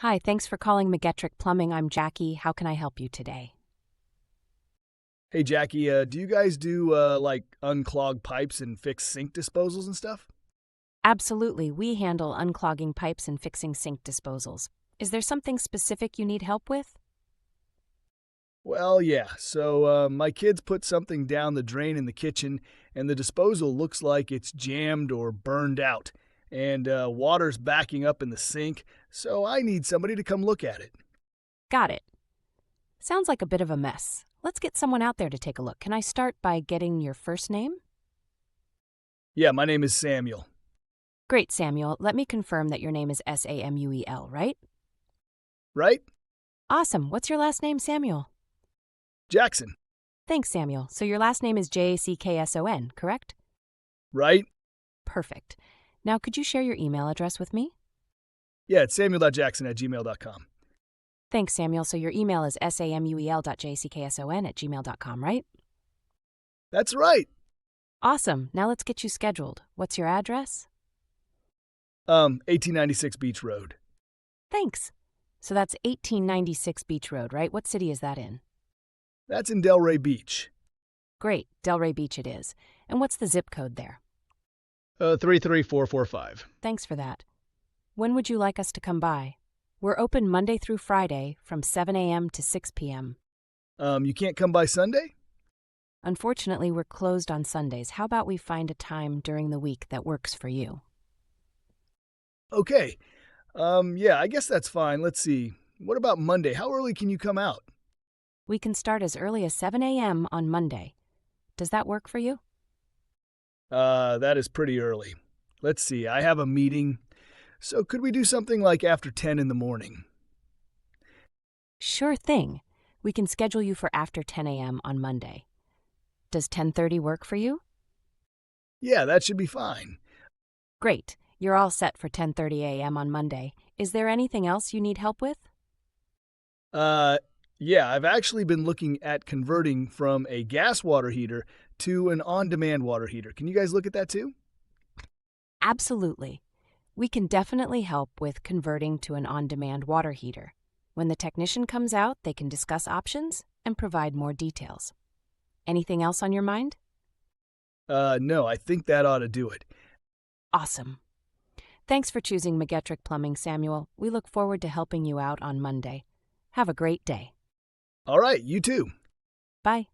Hi, thanks for calling McGetrick Plumbing. I'm Jackie. How can I help you today? Hey Jackie, do you guys do like unclog pipes and fix sink disposals and stuff? Absolutely, we handle unclogging pipes and fixing sink disposals. Is there something specific you need help with? Well, yeah. My kids put something down the drain in the kitchen, and the disposal looks like it's jammed or burned out, and water's backing up in the sink. So I need somebody to come look at it. Got it. Sounds like a bit of a mess. Let's get someone out there to take a look. Can I start by getting your first name? Yeah, my name is Samuel. Great, Samuel. Let me confirm that your name is Samuel, right? Right? Awesome. What's your last name, Samuel? Jackson. Thanks, Samuel. So your last name is Jackson, correct? Right? Perfect. Now, could you share your email address with me? Yeah, it's samuel.jackson@gmail.com. Thanks, Samuel. So your email is samuel.jackson@gmail.com, right? That's right. Awesome. Now let's get you scheduled. What's your address? 1896 Beach Road. Thanks. So that's 1896 Beach Road, right? What city is that in? That's in Delray Beach. Great. Delray Beach it is. And what's the zip code there? 33445. Thanks for that. When would you like us to come by? We're open Monday through Friday from 7 a.m. to 6 p.m. You can't come by Sunday? Unfortunately, we're closed on Sundays. How about we find a time during the week that works for you? Okay. Yeah, I guess that's fine. Let's see. What about Monday? How early can you come out? We can start as early as 7 a.m. on Monday. Does that work for you? That is pretty early. Let's see. I have a meeting. So could we do something like after 10 in the morning? Sure thing. We can schedule you for after 10 a.m. on Monday. Does 10:30 work for you? Yeah, that should be fine. Great. You're all set for 10:30 a.m. on Monday. Is there anything else you need help with? Uh, yeah, I've actually been looking at converting from a gas water heater to an on-demand water heater. Can you guys look at that too? Absolutely. We can definitely help with converting to an on-demand water heater. When the technician comes out, they can discuss options and provide more details. Anything else on your mind? No, I think that ought to do it. Awesome. Thanks for choosing McGetrick Plumbing, Samuel. We look forward to helping you out on Monday. Have a great day. All right, you too. Bye.